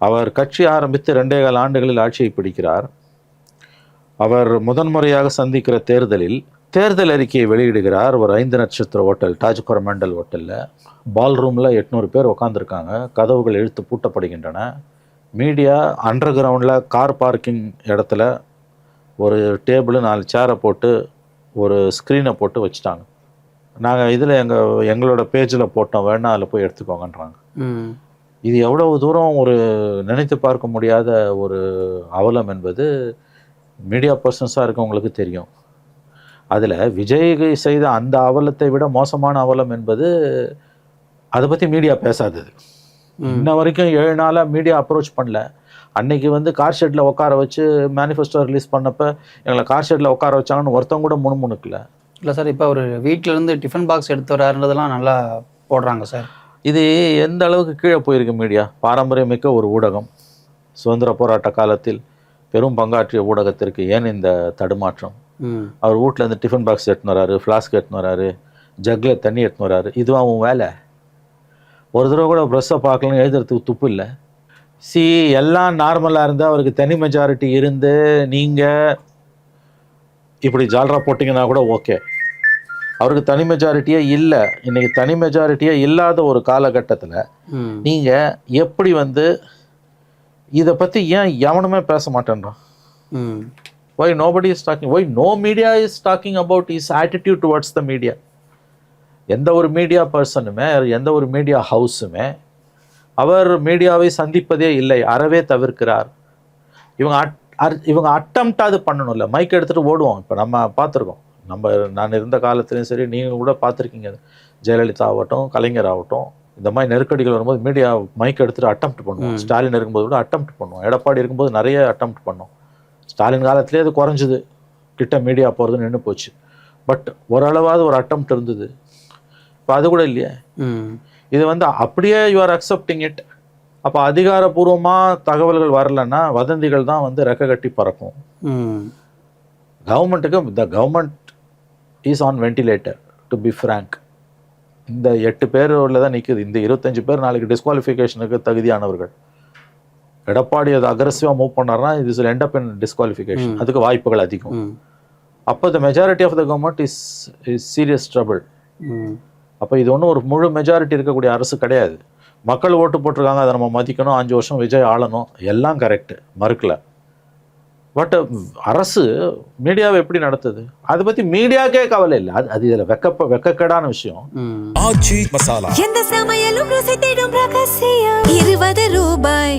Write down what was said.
அவர் கட்சி ஆரம்பித்து 2.25 ஆண்டுகளில் ஆட்சியை பிடிக்கிறார். அவர் முதன்முறையாக சந்திக்கிற தேர்தல் அறிக்கையை வெளியிடுகிறார். ஒரு 5 நட்சத்திர ஹோட்டல், தாஜ் கொரமண்டல் ஹோட்டலில் பால் ரூமில் 800 பேர் உட்காந்துருக்காங்க. கதவுகள் இழுத்து பூட்டப்படுகின்றன. மீடியா அண்டர் கிரவுண்டில் கார் பார்க்கிங் இடத்துல ஒரு டேபிள் 4 சேரை போட்டு ஒரு ஸ்க்ரீனை போட்டு வச்சுட்டாங்க. நாங்கள் இதில் எங்களோட பேஜில் போட்டோம், வேணா அதில் போய் எடுத்துக்கோங்கன்றாங்க. இது எவ்வளவு தூரம் ஒரு நினைத்து பார்க்க முடியாத ஒரு அவலம் என்பது மீடியா பர்சன்ஸாக இருக்கவங்களுக்கு தெரியும். அதில் விஜய் செய்த அந்த அவலத்தை விட மோசமான அவலம் என்பது அதை பற்றி மீடியா பேசாதது. இன்ன வரைக்கும் 7 நாளாக மீடியா அப்ரோச் பண்ணல. அன்னைக்கு கார் ஷெட்டில் உட்கார வச்சு மேனிஃபெஸ்டோ ரிலீஸ் பண்ணப்போ எங்களை கார் ஷெட்டில் உட்கார வச்சாங்கன்னு ஒருத்தவங்க கூட முணுமுணுக்கல. இல்லை சார், இப்போ அவர் வீட்டிலேருந்து டிஃபன் பாக்ஸ் எடுத்து வராருன்றதெல்லாம் நல்லா போடுறாங்க சார். இது எந்த அளவுக்கு கீழே போயிருக்கு மீடியா. பாரம்பரியமிக்க ஒரு ஊடகம், சுதந்திர போராட்ட காலத்தில் பெரும் பங்காற்றிய ஊடகத்திற்கு ஏன் இந்த தடுமாற்றம்? அவர் வீட்டிலேருந்து டிஃபன் பாக்ஸ் எடுத்துன்னு வராரு, ஃப்ளாஸ்க் எடுத்துன்னு வராரு, ஜக்கில் தண்ணி எடுத்துன்னு வராரு. இதுவும் அவன் வேலை. ஒரு தடவை கூட ப்ரெஸ்ஸை பார்க்கலன்னு எழுதுறதுக்கு துப்பு இல்லை. எல்லாம் நார்மலாக இருந்தால் அவருக்கு தனி மெஜாரிட்டி இருந்து நீங்கள் இப்படி ஜால்ரா போட்டிங்கன்னா கூட ஓகே. அவருக்கு தனி மெஜாரிட்டியே இல்லை. இன்றைக்கி தனி மெஜாரிட்டியே இல்லாத ஒரு காலகட்டத்தில் நீங்கள் எப்படி இதை பற்றி ஏன் எவனுமே பேச மாட்டேன்றான்? Why nobody is talking? Why no media is talking about his attitude towards the media? எந்த ஒரு மீடியா பர்சனுமே, எந்த ஒரு மீடியா ஹவுஸுமே அவர் மீடியாவை சந்திப்பதே இல்லை, அறவே தவிர்க்கிறார். இவங்க அட்டம்ப்டாவது பண்ணணும்ல. மைக் எடுத்துகிட்டு ஓடுவோம். இப்போ நம்ம பார்த்துருக்கோம். நான் இருந்த காலத்துலேயும் சரி, நீங்கள் கூட பார்த்துருக்கீங்க. ஜெயலலிதா ஆகட்டும், கலைஞர் ஆகட்டும், இந்த மாதிரி நெருக்கடிகள் வரும்போது மீடியா மைக் எடுத்துகிட்டு அட்டம்ப்ட் பண்ணுவோம். ஸ்டாலின் இருக்கும்போது கூட அட்டம்ப்ட் பண்ணுவோம். எடப்பாடி இருக்கும்போது நிறைய அட்டம்ப்ட் பண்ணோம். ஸ்டாலின் காலத்திலே அது குறைஞ்சிது, கிட்ட மீடியா போகிறது நின்று போச்சு. பட் ஓரளவாவது ஒரு அட்டம்ப்ட் இருந்தது. இப்போ அது கூட இல்லையே. இது அப்படியே யூ ஆர் அக்செப்டிங் இட். அப்போ அதிகாரப்பூர்வமாக தகவல்கள் வரலன்னா வதந்திகள் தான் ரெக்க கட்டி பறக்கும். The government is on ventilator to be frank. இந்த 8 பேரோட தான் நிற்குது. இந்த 25 பேர் நாளைக்கு டிஸ்குவாலிஃபிகேஷனுக்கு தகுதியானவர்கள். எடப்பாடி அது அக்ரெசிவாக மூவ் பண்ணார்னா இது will end up in disqualification. அதுக்கு வாய்ப்புகள் அதிகம். அப்போ the majority of the government is serious trouble. அப்போ இது ஒன்றும் ஒரு முழு மெஜாரிட்டி இருக்கக்கூடிய அரசு கிடையாது. மக்கள் ஓட்டு போட்டிருக்காங்க, அதை நம்ம மதிக்கணும். 5 வருஷம் விஜய் ஆளணும், எல்லாம் கரெக்டு, மறுக்கல. பட் அரசு மீடியாவை எப்படி நடத்துது அதை பற்றி மீடியாக்கே கவலை இல்லை. அது இதில் வெக்கக்கேடான விஷயம். ஆச்சி மசாலா, எந்த சமையலும் ருசி தேடும் ரகசியம், 20 ரூபாய்.